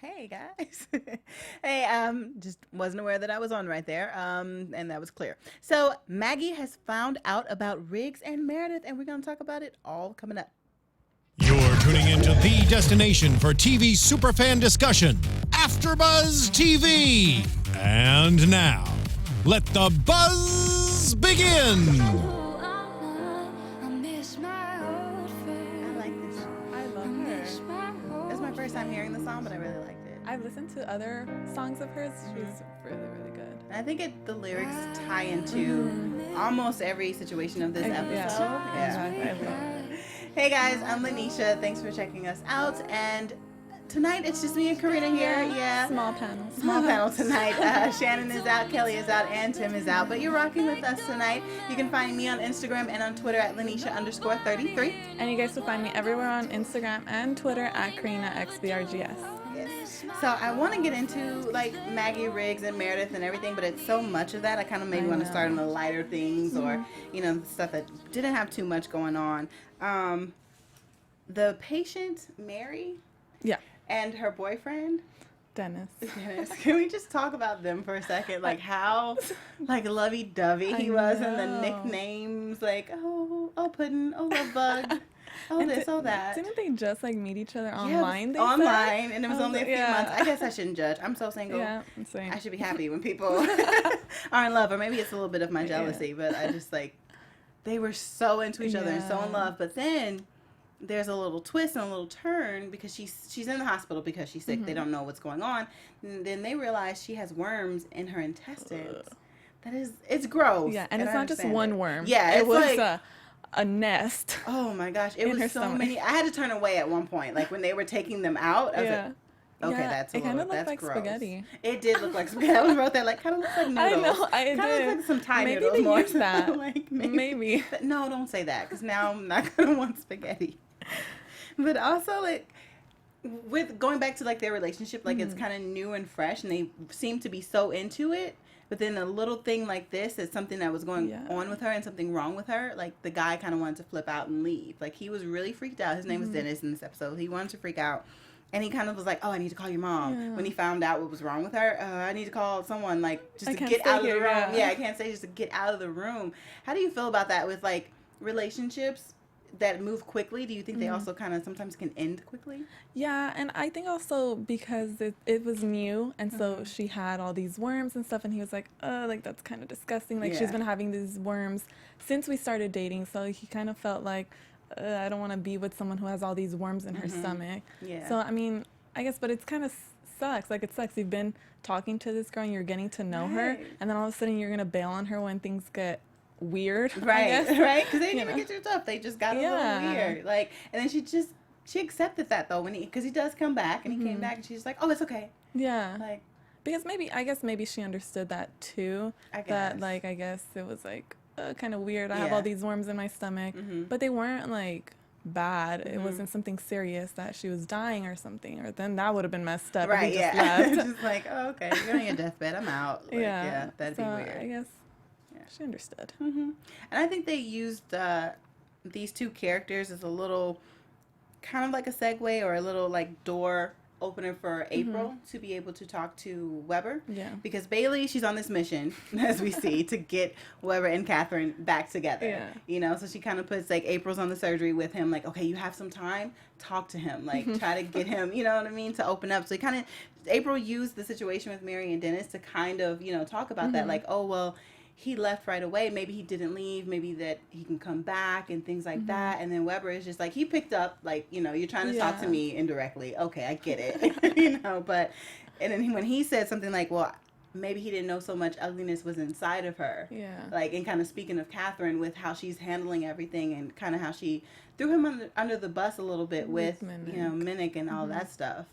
Hey guys. Hey, just wasn't aware that I was on right there. And that was clear. So Maggie has found out about Riggs and Meredith, and we're gonna talk about it all coming up. You're tuning into the destination for TV superfan discussion, AfterBuzz TV. And now, let the buzz begin. I like this. I love her. It's my first time hearing the song, but I really liked it. I've listened to other songs of hers. She's really, really good. And I think the lyrics tie into almost every situation of this episode. Yeah. Hey guys, I'm Lynneisha. Thanks for checking us out. And tonight it's just me and Karina here. Yeah. Small panel. Small panel tonight. Shannon is out, Kelly is out, and Tim is out. But you're rocking with us tonight. You can find me on Instagram and on Twitter at Lynneisha_33. And you guys will find me everywhere on Instagram and Twitter at KarinaXBRGS. Yes. So I want to get into like Maggie, Riggs, and Meredith and everything, but it's so much of that. I kind of maybe want to start on the lighter things or, stuff that didn't have too much going on. The patient, Mary, and her boyfriend, Dennis. Can we just talk about them for a second? Like how, like lovey-dovey he was, and the nicknames, like oh puddin', oh love bug, oh this, oh that. Didn't they just like meet each other online? Online, and it was only a few months. I guess I shouldn't judge. I'm so single. Yeah, I'm saying. I should be happy when people are in love, or maybe it's a little bit of my jealousy, but I just like they were so into each other and so in love, but then there's a little twist and a little turn because she's in the hospital because she's sick. They don't know what's going on. And then they realize she has worms in her intestines. It's gross. Yeah, and it's not just one worm. Yeah, it was like a nest. Oh my gosh, it was so stomach. many. I had to turn away at one point, like when they were taking them out. I was like, okay, that's a it little. Kind of looked that's like gross. Spaghetti. It did look like spaghetti. I wrote that like kind of looks like noodles. I know, I did. Kind of looks like some Thai maybe noodles they more. Use that. Like maybe. But no, don't say that because now I'm not gonna want spaghetti. But also like with going back to like their relationship, like it's kind of new and fresh, and they seem to be so into it. But then a little thing like this is something that was going on with her and something wrong with her. Like the guy kind of wanted to flip out and leave. Like he was really freaked out. His name was Dennis in this episode. He wanted to freak out. And he kind of was like, oh, I need to call your mom. Yeah. When he found out what was wrong with her, I need to call someone, like, just to get out of the room. Yeah, I can't say just to get out of the room. How do you feel about that with, like, relationships that move quickly? Do you think they also kind of sometimes can end quickly? Yeah, and I think also because it was new, and so she had all these worms and stuff, and he was like, oh, like, that's kind of disgusting. Like, she's been having these worms since we started dating, so he kind of felt like, I don't want to be with someone who has all these worms in her stomach. Yeah. So, I mean, I guess, but it's kind of sucks. Like, it sucks. You've been talking to this girl and you're getting to know her, and then all of a sudden you're going to bail on her when things get weird. Right, right? Because they didn't even get too tough. They just got a little weird. Like, and then she accepted that, though, because he does come back, and he came back, and she's like, oh, it's okay. Yeah. Like, because I guess maybe she understood that, too. I guess. That, like, I guess it was, like, kind of weird. I have all these worms in my stomach, but they weren't like bad. It wasn't something serious that she was dying or something, or then that would have been messed up. Right? If he just left. Just like, oh, okay, you're on your deathbed. I'm out. Like, yeah, that'd be weird. I guess she understood. And I think they used these two characters as a little kind of like a segue or a little like door opener for April to be able to talk to Weber. Yeah. Because Bailey, she's on this mission, as we see, to get Weber and Catherine back together. Yeah. You know, so she kind of puts like April's on the surgery with him, like, okay, you have some time, talk to him, like try to get him, you know what I mean, to open up. So April used the situation with Mary and Dennis to kind of, talk about that, like, oh, well, he left right away. Maybe he didn't leave. Maybe that he can come back and things like that. And then Weber is just like, he picked up, like, you're trying to talk to me indirectly. Okay, I get it. But, and then when he said something like, well, maybe he didn't know so much ugliness was inside of her. Yeah. Like, and kind of speaking of Catherine with how she's handling everything and kind of how she threw him under the bus a little bit with Minnick and all that stuff.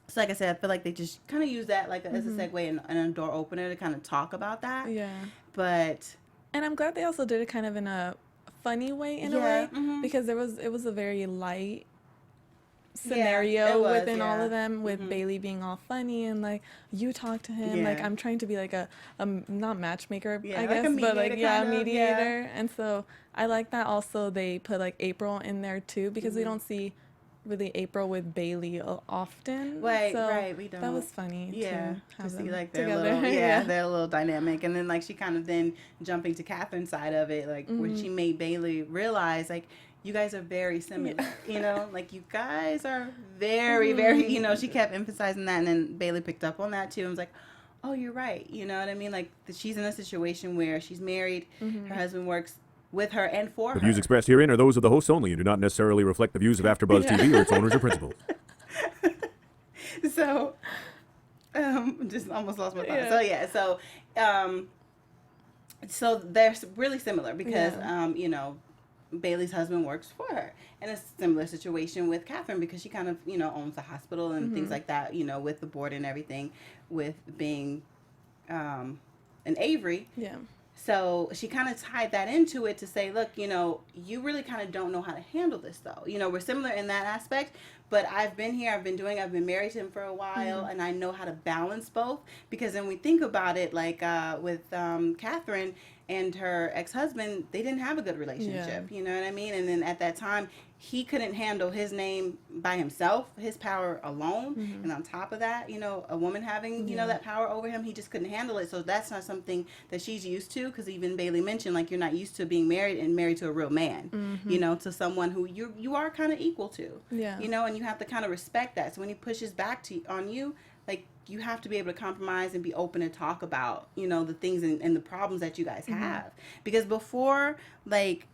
So like I said, I feel like they just kind of use that like as a segue and a door opener to kind of talk about that. Yeah. But. And I'm glad they also did it kind of in a funny way in a way because it was a very light scenario within all of them with Bailey being all funny and like you talk to him like I'm trying to be like a not matchmaker I guess like but like mediator and so I like that also they put like April in there too because we don't see really April with Bailey often. Right, so right. We don't. That was funny. Yeah, to have see them like their together. little, their little dynamic, and then like she kind of then jumping to Catherine's side of it, like when she made Bailey realize like you guys are very similar, you know, like you guys are very, very, you know, she kept emphasizing that, and then Bailey picked up on that too and was like, oh, you're right, you know what I mean? Like she's in a situation where she's married, her husband works with her and for her. The views expressed herein are those of the hosts only and do not necessarily reflect the views of AfterBuzz TV or its owners or principals. So, just almost lost my thought. So they're really similar because, you know, Bailey's husband works for her. And a similar situation with Catherine because she kind of, you know, owns the hospital and things like that, you know, with the board and everything, with being an Avery. Yeah. So she kind of tied that into it to say, look, you know, you really kind of don't know how to handle this, though. You know, we're similar in that aspect, but I've been here, I've been married to him for a while, and I know how to balance both. Because when we think about it, like with Catherine and her ex-husband, they didn't have a good relationship. You know what I mean? And then at that time, he couldn't handle his name by himself, his power alone. And on top of that, you know, a woman having, you know, that power over him, he just couldn't handle it. So that's not something that she's used to, because even Bailey mentioned, like, you're not used to being married and married to a real man, you know, to someone who you are kind of equal to, you know, and you have to kind of respect that. So when he pushes back on you, like, you have to be able to compromise and be open and talk about, you know, the things and the problems that you guys have. Because before, like,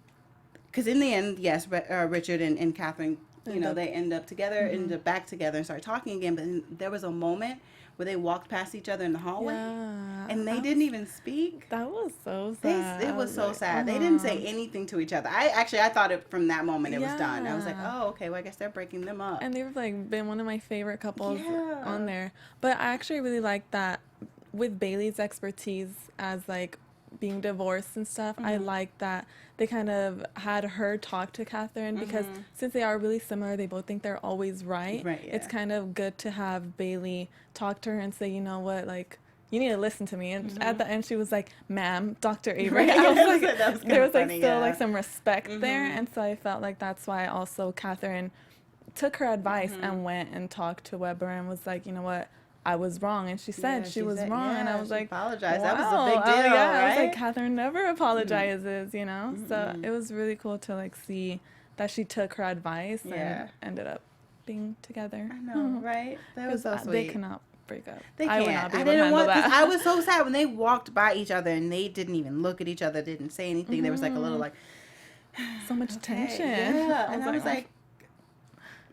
because in the end, yes, Richard and Catherine, you know, they end up together, end up back together and start talking again. But there was a moment where they walked past each other in the hallway and they didn't even speak. That was so sad. It was so sad. They didn't say anything to each other. I thought it from that moment it was done. I was like, oh, okay, well, I guess they're breaking them up. And they've like been one of my favorite couples on there. But I actually really like that with Bailey's expertise as like being divorced and stuff. I like that they kind of had her talk to Catherine because since they are really similar, they both think they're always right. It's kind of good to have Bailey talk to her and say, you know what, like, you need to listen to me. And at the end, she was like, ma'am, Dr. Avery. I was like, there was like still like some respect there. And so I felt like that's why also Catherine took her advice and went and talked to Weber and was like, you know what, I was wrong. And she said she was wrong. And I was like, apologized. Wow. That was a big deal, right? I was like, Catherine never apologizes, you know? So it was really cool to like see that she took her advice and ended up being together. I know, right? That was so sweet. They cannot break up. They I can't. would not be able to handle that. I was so sad when they walked by each other and they didn't even look at each other, didn't say anything. There was like a little like so much tension. Yeah, and I was like,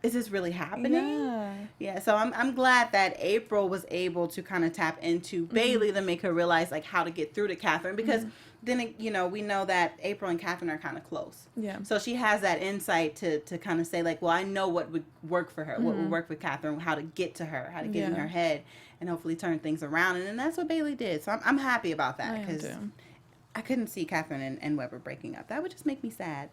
is this really happening? Yeah. So I'm glad that April was able to kind of tap into Bailey to make her realize like how to get through to Catherine, because then, you know, we know that April and Catherine are kind of close. Yeah. So she has that insight to kind of say like, well, I know what would work for her, what would work with Catherine, how to get to her, how to get in her head and hopefully turn things around. And then that's what Bailey did. So I'm happy about that, because I couldn't see Catherine and Weber breaking up. That would just make me sad.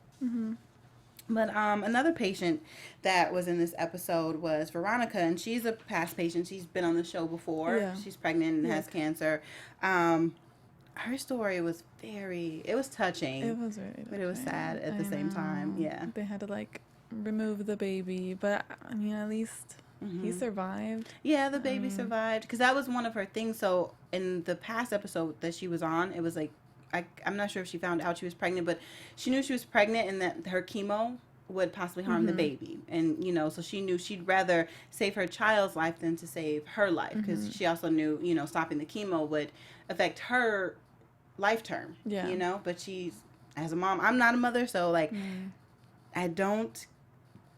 But another patient that was in this episode was Veronica, and she's a past patient. She's been on the show before. Yeah. She's pregnant and has cancer. Her story was it was touching. It was really touching. But it was sad at the same time. Yeah. They had to like remove the baby, but I mean, at least he survived. Yeah, the baby survived, because that was one of her things. So in the past episode that she was on, it was like, I'm not sure if she found out she was pregnant, but she knew she was pregnant and that her chemo would possibly harm the baby. And, you know, so she knew she'd rather save her child's life than to save her life, because she also knew, you know, stopping the chemo would affect her life term, you know. But she's, as a mom, I'm not a mother, so, like, I don't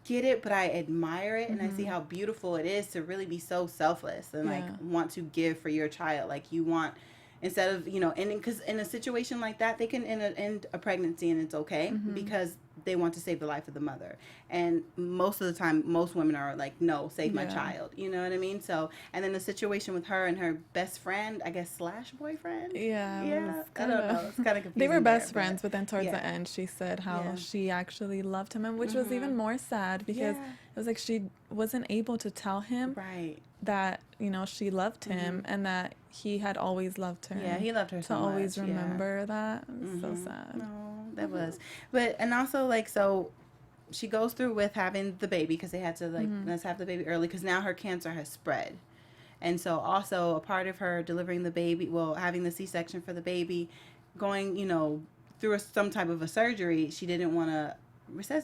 get it, but I admire it, and I see how beautiful it is to really be so selfless and, like, want to give for your child. Like, you want... Instead of, you know, ending, because in a situation like that, they can end a pregnancy and it's okay, because they want to save the life of the mother. And most of the time, most women are like, no, save my child. You know what I mean? So, and then the situation with her and her best friend, I guess, / boyfriend. Yeah. I don't know. It's kind of confusing. They were best friends, but then towards the end, she said how she actually loved him, and which was even more sad, because it was like she wasn't able to tell him that, you know, she loved him and that he had always loved her. Yeah, he loved her so much. To always remember that. It was so sad. No, that was. But, and also, like, so she goes through with having the baby because they had to let's have the baby early because now her cancer has spread. And so also a part of her delivering the baby, having the C-section for the baby, going, through some type of a surgery, she didn't want to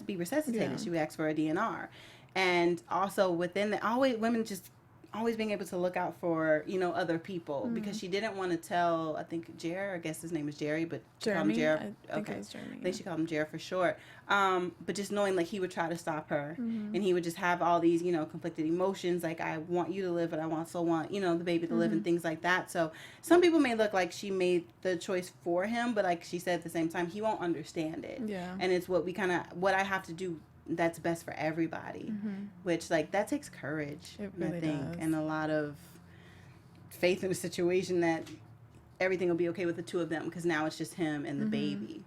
be resuscitated. Yeah. She would ask for a DNR. And also within women just always being able to look out for, other people because she didn't want to tell, I think, Jer, I guess his name is Jerry, but Jeremy, Jer. I think it was Jeremy. I think she called him Jer for short. But just knowing, like, he would try to stop her and he would just have all these, conflicted emotions. Like, I want you to live, but I also want, the baby to live and things like that. So some people may look like she made the choice for him, but like she said at the same time, he won't understand it. Yeah. And it's what I have to do that's best for everybody, which that takes courage, really I think, does. and a lot of faith in a situation that everything will be okay with the two of them because now it's just him and the baby.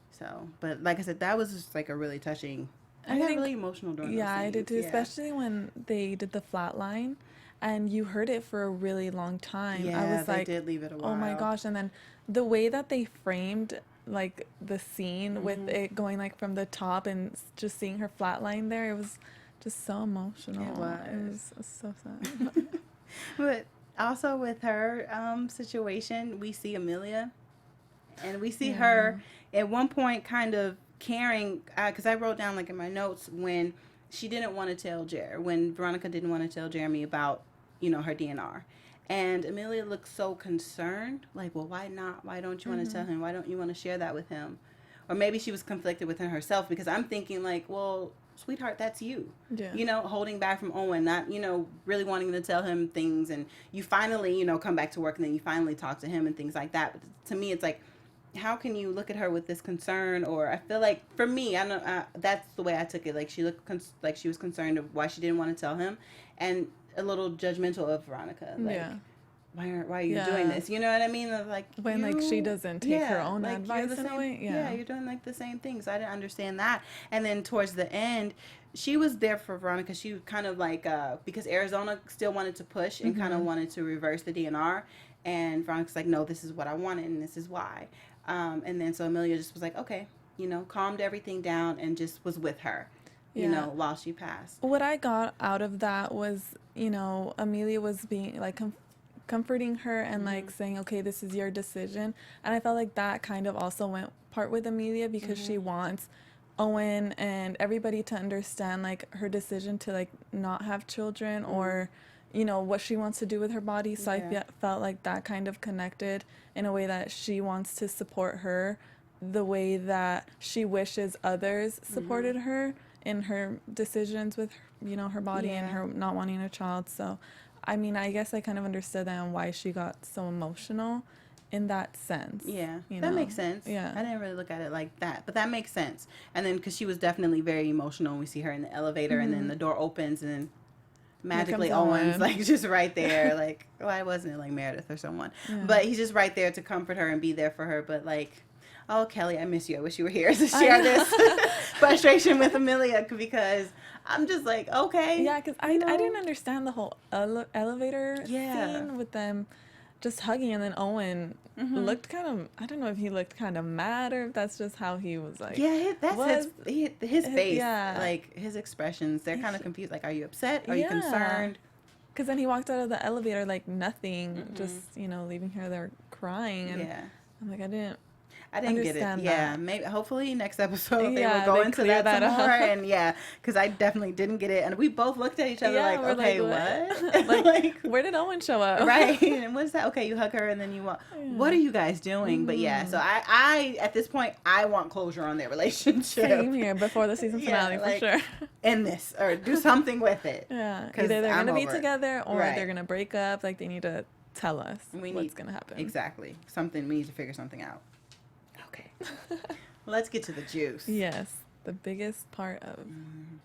So, but like I said, that was just a really touching. I got really emotional during those scenes. I did too, especially when they did the flatline, and you heard it for a really long time. Yeah, I was they did leave it a while. Oh my gosh! And then the way that they framed the scene with it going from the top and just seeing her flatline there, it was just so emotional. It was so sad. But also with her situation, we see Amelia, and we see her at one point kind of caring, because I wrote down in my notes when she didn't want to tell when Veronica didn't want to tell Jeremy about her DNR. And Amelia looked so concerned, well, why not? Why don't you want to tell him? Why don't you want to share that with him? Or maybe she was conflicted within herself because I'm thinking well, sweetheart, that's you. Yeah. Holding back from Owen, not, really wanting to tell him things. And you finally, come back to work and then you finally talk to him and things like that. But to me, it's how can you look at her with this concern? Or I feel for me, I know that's the way I took it. She looked like she was concerned of why she didn't want to tell him. And a little judgmental of Veronica. Why are you doing this? You know what I mean? When she doesn't take her own advice in a way. Yeah, you're doing the same things. I didn't understand that. And then towards the end, she was there for Veronica. She was kind of because Arizona still wanted to push and kind of wanted to reverse the DNR. And Veronica's no, this is what I wanted and this is why. And then so Amelia just was okay, calmed everything down and just was with her. While she passed. What I got out of that was, Amelia was being comforting her and saying, okay, this is your decision. And I felt that kind of also went part with Amelia because she wants Owen and everybody to understand her decision to not have children or, what she wants to do with her body. So I felt that kind of connected in a way that she wants to support her the way that she wishes others supported her in her decisions with, her body and her not wanting a child. So, I mean, I guess I kind of understood that and why she got so emotional in that sense. Yeah, that makes sense. Yeah. I didn't really look at it like that, but that makes sense. And then, because she was definitely very emotional, we see her in the elevator and then the door opens and then magically Owen's just right there. Why wasn't it Meredith or someone? Yeah. But he's just right there to comfort her and be there for her. But oh, Kelly, I miss you. I wish you were here to share this frustration with Amelia because I'm just okay. Yeah, because I didn't understand the whole elevator scene with them just hugging, and then Owen looked kind of, I don't know if he looked kind of mad or if that's just how he was Yeah, that's his face. Yeah. His expressions, they're kind of confused. Are you upset? Are you concerned? Because then he walked out of the elevator nothing, just, leaving her there crying. And I'm I didn't get it. That. Yeah, maybe hopefully next episode they will go into that some more. And because I definitely didn't get it, and we both looked at each other okay, what? Where did Owen show up? Right, and what's that? Okay, you hug her and then you walk. Yeah. What are you guys doing? But so I at this point I want closure on their relationship. Same here before the season finale for sure. End this or do something with it. Yeah, either they're gonna be together or they're gonna break up. They need to tell us what's gonna happen. Exactly, something we need to figure something out. Okay, let's get to the juice. Yes, the biggest part of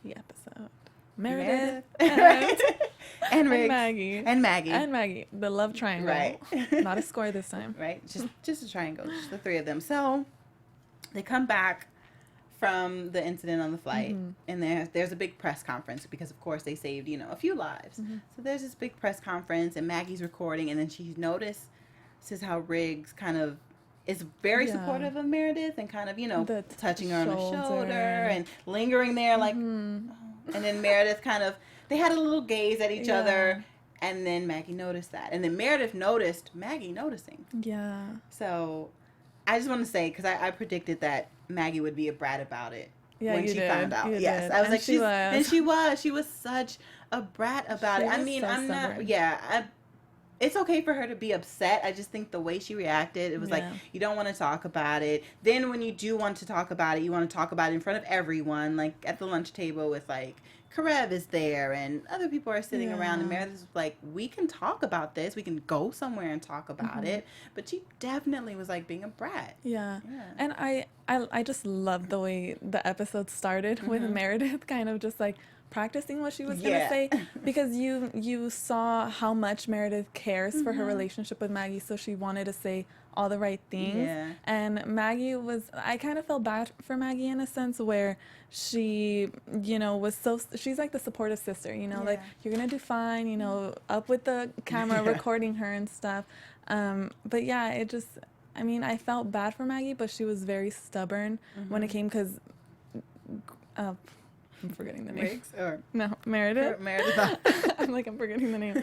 the episode. Meredith. And Riggs. And Maggie. The love triangle. Right. Not a score this time. Right. Just a triangle. Just the three of them. So they come back from the incident on the flight, and there's a big press conference because, of course, they saved, a few lives. So there's this big press conference, and Maggie's recording, and then she notices how Riggs kind of is very supportive of Meredith and kind of, touching her on the shoulder and lingering there like, and then Meredith kind of, they had a little gaze at each other, and then Maggie noticed that. And then Meredith noticed Maggie noticing. Yeah. So I just want to say, because I predicted that Maggie would be a brat about it when she found out. Yes. I was like, she was such a brat about it. I mean, I'm not, it's okay for her to be upset. I just think the way she reacted, it was like, you don't want to talk about it. Then when you do want to talk about it, you want to talk about it in front of everyone, like at the lunch table with like, Karev is there and other people are sitting around, and Meredith's like, we can talk about this. We can go somewhere and talk about it. But she definitely was like being a brat. Yeah. And I just love the way the episode started with Meredith kind of just like practicing what she was going to say, because you saw how much Meredith cares for her relationship with Maggie, so she wanted to say all the right things. And Maggie I kind of felt bad for Maggie in a sense where she, she's like the supportive sister, like, you're going to do fine, up with the camera, recording her and stuff. But yeah, it just, I mean, I felt bad for Maggie, but she was very stubborn when it came, because, I'm forgetting the name. Riggs or no, Meredith. Meredith. I'm forgetting the name.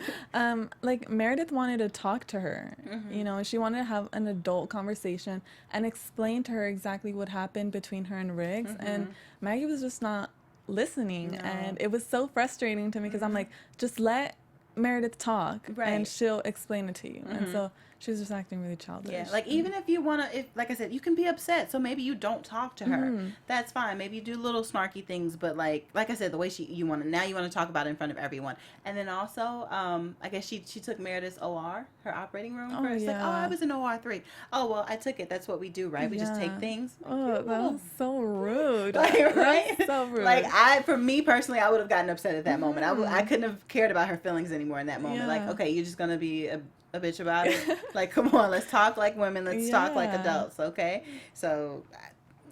Like Meredith wanted to talk to her, and she wanted to have an adult conversation and explain to her exactly what happened between her and Riggs. And Maggie was just not listening, and it was so frustrating to me because I'm like, just let Meredith talk, and she'll explain it to you. And so she was just acting really childish. Yeah, like even if you want to, like I said, you can be upset, so maybe you don't talk to her. That's fine. Maybe you do little snarky things, but like I said, the way you want to talk about it in front of everyone. And then also, I guess she took Meredith's OR, her operating room first. Like, I was in OR 3. Oh, well, I took it. That's what we do, right? We just take things. Like, that was so rude. Like, right? So rude. Like for me personally, I would have gotten upset at that moment. I couldn't have cared about her feelings anymore in that moment. Like, okay, you're just gonna be a bitch about it. Like, come on, let's talk like women. Let's talk like adults, okay? So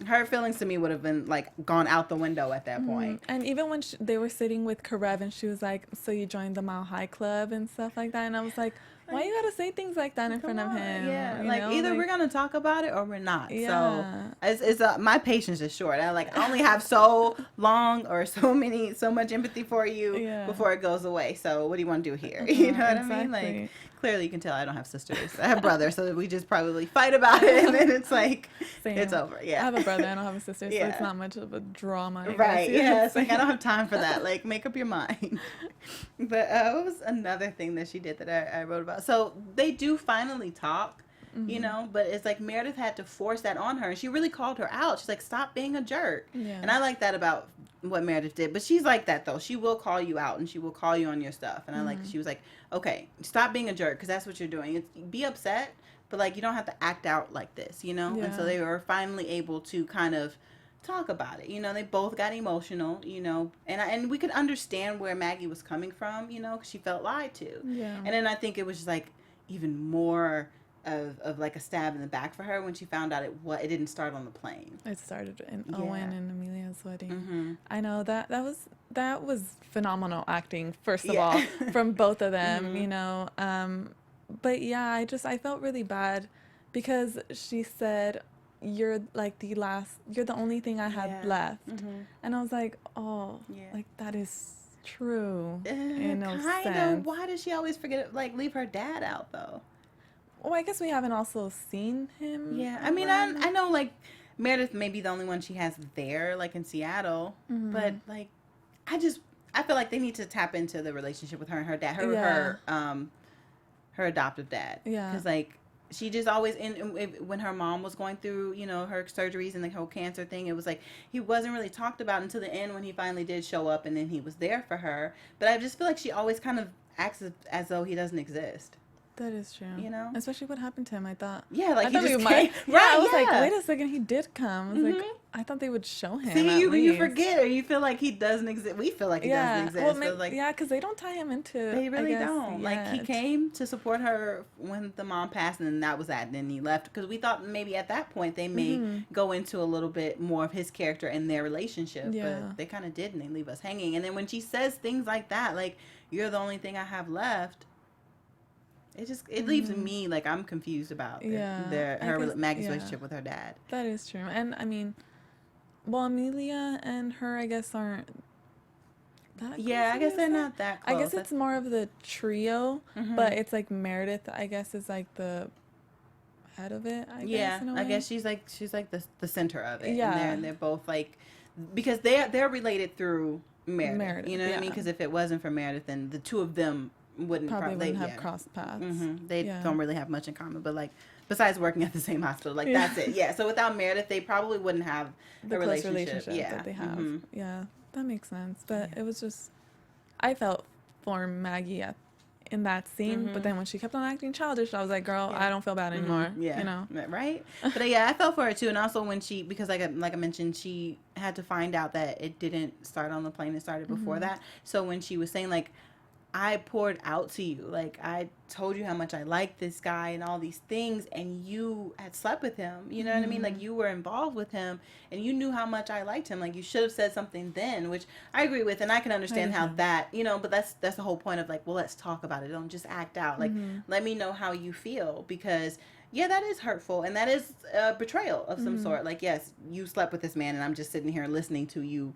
her feelings to me would have been like gone out the window at that point. And even when they were sitting with Karev and she was like, so you joined the Mile High Club and stuff like that, and I was like, why you gotta say things like that in front of him? Yeah, like either we're gonna talk about it or we're not. So it's my patience is short. I only have so long or so much empathy for you before it goes away. So what do you want to do here? You know what I mean? Like, clearly you can tell I don't have sisters. I have brothers, so we just probably fight about it, and then it's like, it's over. Yeah. I have a brother, I don't have a sister, so it's not much of a drama. Right, yeah. It's like, I don't have time for that. Like, make up your mind. But what was another thing that she did that I wrote about? So they do finally talk, but it's like Meredith had to force that on her, and she really called her out. She's like, stop being a jerk. Yeah. And I like that about what Meredith did, but she's like that though. She will call you out and she will call you on your stuff. And I like, she was like, okay, stop being a jerk, because that's what you're doing. Be upset, but like, you don't have to act out like this, And so they were finally able to kind of talk about it. They both got emotional, and we could understand where Maggie was coming from, because she felt lied to. Yeah. And then I think it was just like even more of like a stab in the back for her when she found out it didn't start on the plane. It started in Owen and Amelia's wedding. I know that was phenomenal acting, first of all, from both of them, but yeah, I felt really bad because she said, you're like you're the only thing I had left. And I was like, like that is true in no sense. Why does she always leave her dad out though? Well, I guess we haven't also seen him. Yeah, I mean, I know, like, Meredith may be the only one she has there, like, in Seattle. But, like, I feel like they need to tap into the relationship with her and her dad. Her adoptive dad. Yeah. Because, like, she just always, when her mom was going through, her surgeries and the whole cancer thing, it was like, he wasn't really talked about until the end when he finally did show up and then he was there for her. But I just feel like she always kind of acts as though he doesn't exist. That is true. Especially what happened to him. I thought. Yeah, like I thought he just came. Right. I was like, wait a second, he did come. I was like, I thought they would show him. See, you forget, or you feel like he doesn't exist. We feel like he doesn't exist. Well, so like, because they don't tie him into. They really don't. Like, he came to support her when the mom passed, and then that was that. And then he left because we thought maybe at that point they may go into a little bit more of his character and their relationship, but they kind of didn't. They leave us hanging. And then when she says things like that, like, you're the only thing I have left. it leaves me like I'm confused about Maggie's relationship with her dad. That is true. And I mean, well, Amelia and her, I guess, aren't that close. Yeah, I guess they're not that close. I guess it's more of the trio, but it's like Meredith, I guess, is like the head of it, I guess, in a way. I guess she's like the center of it. Yeah. And they're both like, because they're related through Meredith. You know what I mean? Because if it wasn't for Meredith, then the two of them wouldn't have crossed paths. They don't really have much in common, but like besides working at the same hospital, like that's it. Yeah. So without Meredith, they probably wouldn't have the close relationship that they have. Yeah, that makes sense. But it was just, I felt for Maggie in that scene, but then when she kept on acting childish, I was like, girl, I don't feel bad anymore. Yeah. You know? Right? But I felt for her too. And also when because like I mentioned, she had to find out that it didn't start on the plane, it started before that. So when she was saying like, I poured out to you, like I told you how much I liked this guy and all these things, and you had slept with him, you know what I mean? Like you were involved with him and you knew how much I liked him. Like you should have said something then, which I agree with, and I can understand how that, but that's the whole point of like, well, let's talk about it. Don't just act out. Like let me know how you feel, because that is hurtful, and that is a betrayal of some sort. Like, yes, you slept with this man and I'm just sitting here listening to you,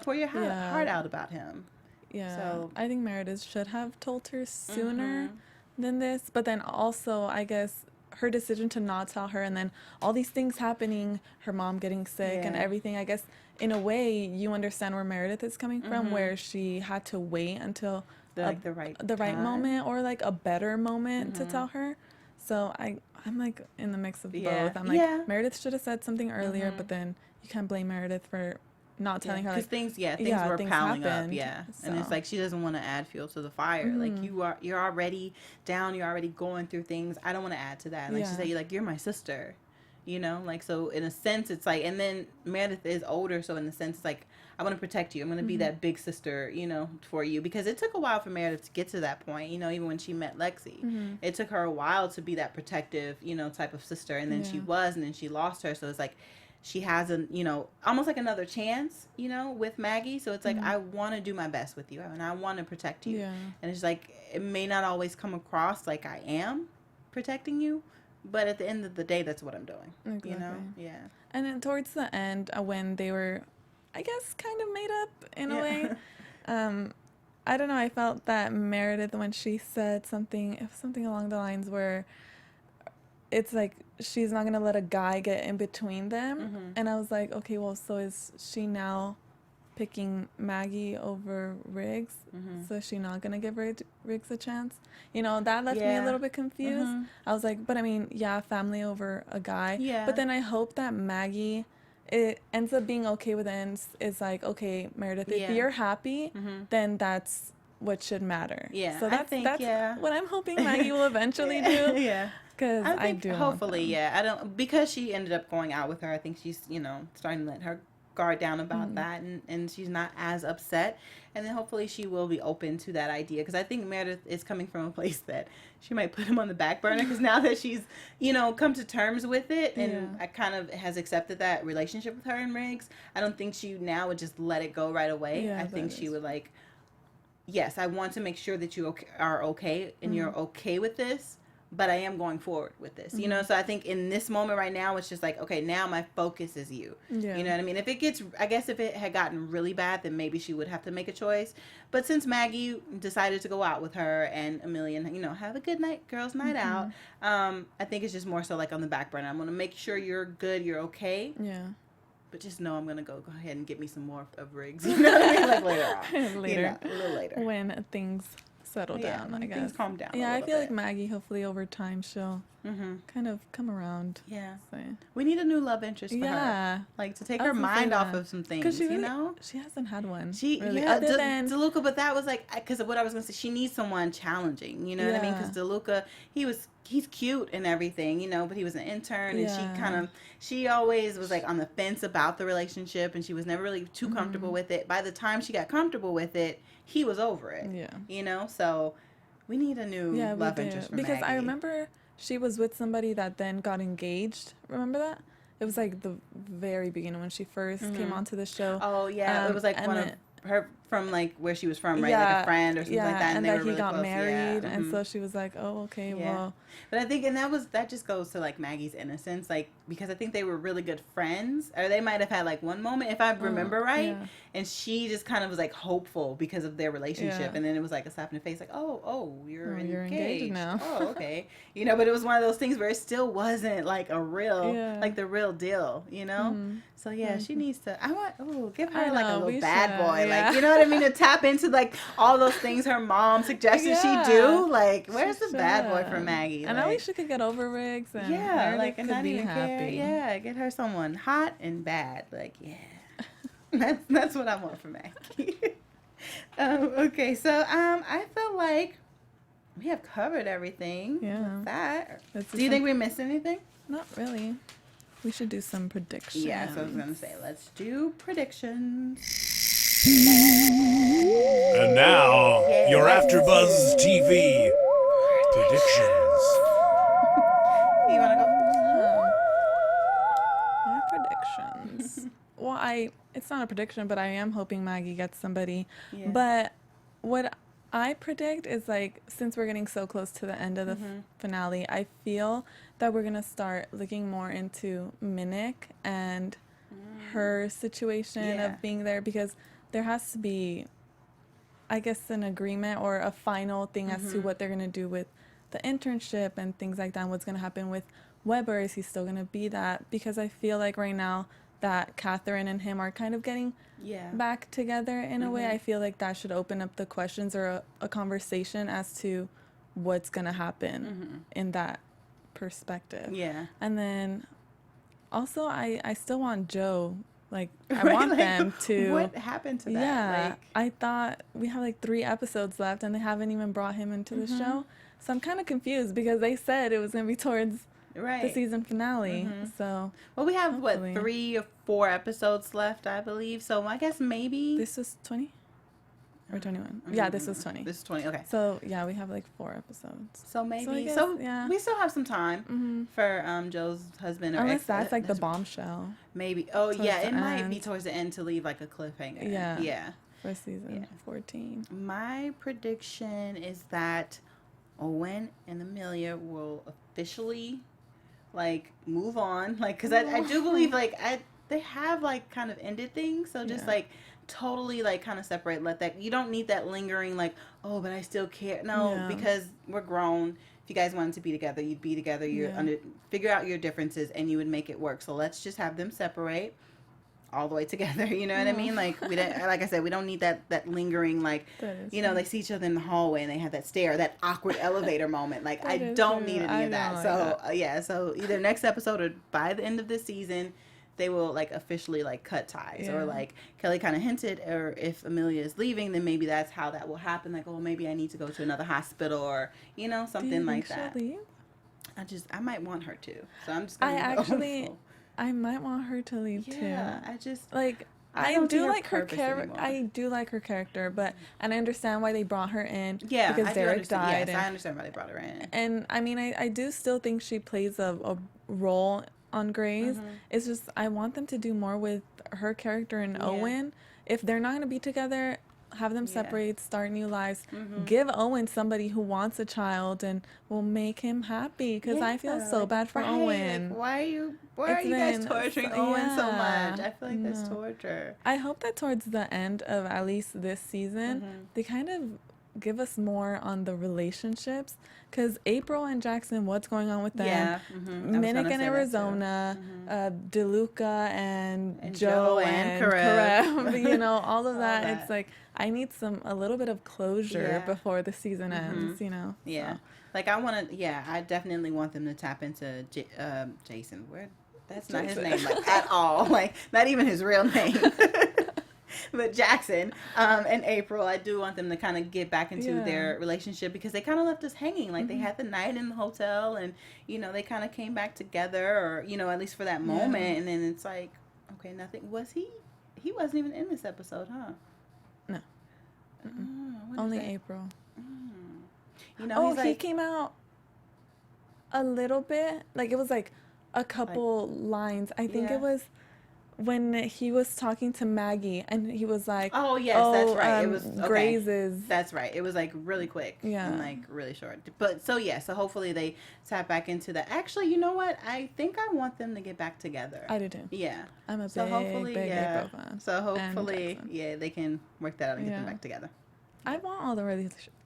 pour your heart out about him. Yeah, so I think Meredith should have told her sooner than this. But then also, I guess, her decision to not tell her, and then all these things happening, her mom getting sick and everything, I guess, in a way, you understand where Meredith is coming from, where she had to wait until the right moment, or like a better moment to tell her. So I'm like in the mix of both. I'm like, Meredith should have said something earlier, but then you can't blame Meredith for not telling her, like, because things were piling up, so. And it's like she doesn't want to add fuel to the fire. Like you're already down, you're already going through things. I don't want to add to that. Like she said, you're my sister, like, so in a sense it's like, and then Meredith is older, so in a sense it's like, I want to protect you. I'm going to be that big sister, for you, because it took a while for Meredith to get to that point. Even when she met Lexi, it took her a while to be that protective, type of sister, and then she was, and then she lost her. So it's like, she has almost like another chance, with Maggie. So it's like, I want to do my best with you, and I want to protect you. And it's like, it may not always come across like I am protecting you, but at the end of the day, that's what I'm doing. Exactly. Yeah. And then towards the end, when they were, I guess, kind of made up in a way, I don't know, I felt that Meredith, when she said something along the lines where it's like, she's not going to let a guy get in between them. And I was like, okay, well, so is she now picking Maggie over Riggs? So is she not going to give Riggs a chance? That left me a little bit confused. I was like, but I mean, family over a guy. But then I hope that Maggie, it ends up being okay with ends. It's like, okay, Meredith, if you're happy, then that's what should matter. So that's what I'm hoping Maggie will eventually do. Because I think do hopefully, I don't, because she ended up going out with her. I think she's, starting to let her guard down about that, and she's not as upset. And then hopefully she will be open to that idea, because I think Meredith is coming from a place that she might put him on the back burner, because now that she's, come to terms with it, and I kind of has accepted that relationship with her and Riggs, I don't think she now would just let it go right away. I think she would like, yes, I want to make sure that you are okay, and you're okay with this, but I am going forward with this, So I think in this moment right now, it's just like, okay, now my focus is you. You know what I mean? If it had gotten really bad, then maybe she would have to make a choice. But since Maggie decided to go out with her and Amelia, have a good night, girls' night out, I think it's just more so like on the back burner. I'm going to make sure you're good, you're okay. But just know I'm going to go ahead and get me some more of Riggs. You know what I mean? Like later on. A little later. When things settle down, I guess. Things calm down. I feel like Maggie, hopefully over time, she'll kind of come around. So. We need a new love interest for her. Like to take her mind off of some things, she hasn't had one. Other than DeLuca, but that was like, because of what I was going to say, she needs someone challenging, you know what I mean? Because DeLuca, he's cute and everything, but he was an intern, and she always was like on the fence about the relationship, and she was never really too comfortable with it. By the time she got comfortable with it, he was over it. So we need a new love interest for because Maggie. I remember she was with somebody that then got engaged. Remember that? It was like the very beginning when she first came onto the show. Oh yeah, it was like one of her from like where she was from, right? Yeah, Like a friend or something like that. And they that were he really got close. married, Yeah. and so she was like, "Oh, okay, well." But I think, and that just goes to like Maggie's innocence, like because I think they were really good friends, or they might have had like one moment, if I remember right, and she just kind of was like hopeful because of their relationship, and then it was like a slap in the face, like, oh, you're engaged now. Oh, okay, but it was one of those things where it still wasn't like a real, like the real deal, So she needs to. Give her like a little bad boy, like you know what I mean, to tap into like all those things her mom suggested she do. Like, where's the bad boy for Maggie? And at least she could get over Riggs and like and not even care. Yeah, get her someone hot and bad. Like, that's what I want for Maggie. Okay, so I feel like we have covered everything. Yeah. With that. Do you think we missed anything? Not really. We should do some predictions. Yeah, so I was gonna say, let's do predictions. And now, your AfterBuzz TV predictions. You wanna go? My predictions. Well, it's not a prediction, but I am hoping Maggie gets somebody. Yeah. But what I predict is, like, since we're getting so close to the end of the finale, I feel that we're gonna start looking more into Minnick and her situation of being there, because there has to be, I guess, an agreement or a final thing as to what they're gonna do with the internship and things like that, and what's gonna happen with Weber. Is he still gonna be that? Because I feel like right now that Catherine and him are kind of getting back together in a way. I feel like that should open up the questions or a conversation as to what's gonna happen in that perspective. Yeah. And then also I still want Joe. Like, I want them to. What happened to that? Yeah. I thought we have like 3 episodes left and they haven't even brought him into the show. So I'm kind of confused because they said it was going to be towards the season finale. So. Well, we have, hopefully. 3 or 4 episodes left, I believe. So I guess maybe. This was 20? Or 21? Yeah, this was 20. This is 20, okay. So, yeah, we have like 4 episodes. So maybe. So we still have some time for Joe's husband or unless that's like the bombshell. Maybe. Oh, yeah, it might be towards the end to leave like a cliffhanger. Yeah. Yeah. For season 14. My prediction is that Owen and Amelia will officially like move on. Like, because I do believe like they have like kind of ended things. So just like totally like kind of separate, let that, you don't need that lingering like, oh, but I still care. No, because we're grown. If you guys wanted to be together, you'd be together. You're figure out your differences and you would make it work. So let's just have them separate all the way together. You know what I mean? Like, we don't, like I said, we don't need that lingering, like, they see each other in the hallway and they have that stare, that awkward elevator moment. Like, I don't need any of that. So so either next episode or by the end of this season, they will like officially like cut ties, or like Kelly kind of hinted, or if Amelia is leaving, then maybe that's how that will happen. Like, oh, maybe I need to go to another hospital, or something like that. Leave? I might want her to. So I'm just gonna I might want her to leave too. Yeah, I just like I do like her character. I do like her character, and I understand why they brought her in. Yeah, because Derek died. Yes, I understand why they brought her in. And I mean, I do still think she plays a role on Grey's. It's just I want them to do more with her character and Owen. If they're not going to be together, have them separate, start new lives. Give Owen somebody who wants a child and will make him happy, because I feel so bad for Owen. Like, why are you guys torturing Owen so much? I feel like that's torture. I hope that towards the end of at least this season, they kind of give us more on the relationships, because April and Jackson, what's going on with them? Minnick in Arizona, DeLuca and Joe and Karev, all of that. It's like I need a little bit of closure before the season ends, Yeah. So. Like I definitely want them to tap into Jason. That's not his name like at all. Like, not even his real name. But Jackson and April, I do want them to kind of get back into their relationship, because they kind of left us hanging. Like, they had the night in the hotel, and they kind of came back together, or at least for that moment. And then it's like, okay, nothing. Was he wasn't even in this episode, huh? No. Only April. He came out a little bit. Like, it was like a couple lines. I think it was when he was talking to Maggie and he was like, oh yes, that's right. It was okay. Gray's. That's right. It was like really quick. Yeah. And like really short. But so hopefully they tap back into that. Actually, you know what? I think I want them to get back together. I do too. Yeah. I'm a so hopefully, big fan. So hopefully, they can work that out and get them back together. I want all the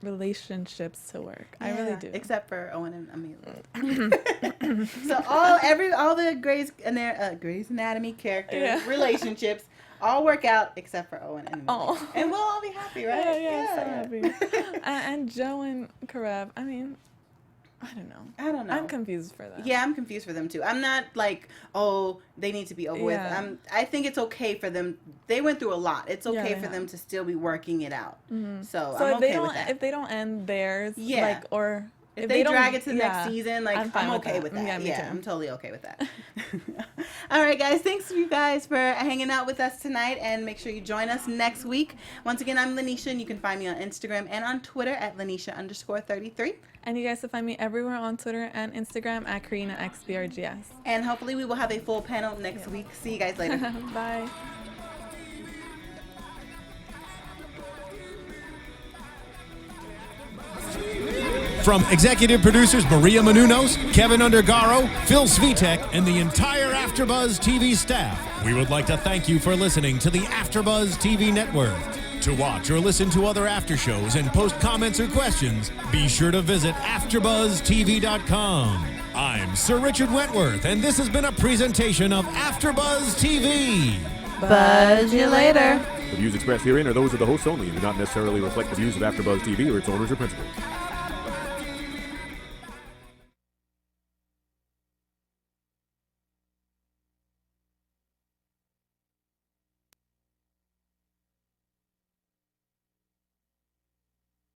relationships to work. I really do. Except for Owen and Amelia. So all the Grey's Anatomy characters, relationships, all work out except for Owen and Amelia. And we'll all be happy, right? Yeah. So happy. and Joe and Karev, I mean, I don't know. I'm confused for them. Yeah, I'm confused for them too. I'm not like, oh, they need to be over with. I think it's okay for them. They went through a lot. It's okay for them to still be working it out. Mm-hmm. So I'm okay with that. If they don't end theirs, or if they drag it to the next season, like I'm okay with that. Yeah, I'm totally okay with that. All right, guys. Thanks you guys for hanging out with us tonight, and make sure you join us next week. Once again, I'm Lynneisha, and you can find me on Instagram and on Twitter at Lynneisha_33. And you guys can find me everywhere on Twitter and Instagram at KarinaXBRGS. And hopefully we will have a full panel next week. See you guys later. Bye. From executive producers Maria Menounos, Kevin Undergaro, Phil Svitek, and the entire AfterBuzz TV staff, we would like to thank you for listening to the AfterBuzz TV network. To watch or listen to other after shows and post comments or questions, be sure to visit AfterBuzzTV.com. I'm Sir Richard Wentworth, and this has been a presentation of AfterBuzz TV. Buzz you later. The views expressed herein are those of the hosts only and do not necessarily reflect the views of AfterBuzz TV or its owners or principals.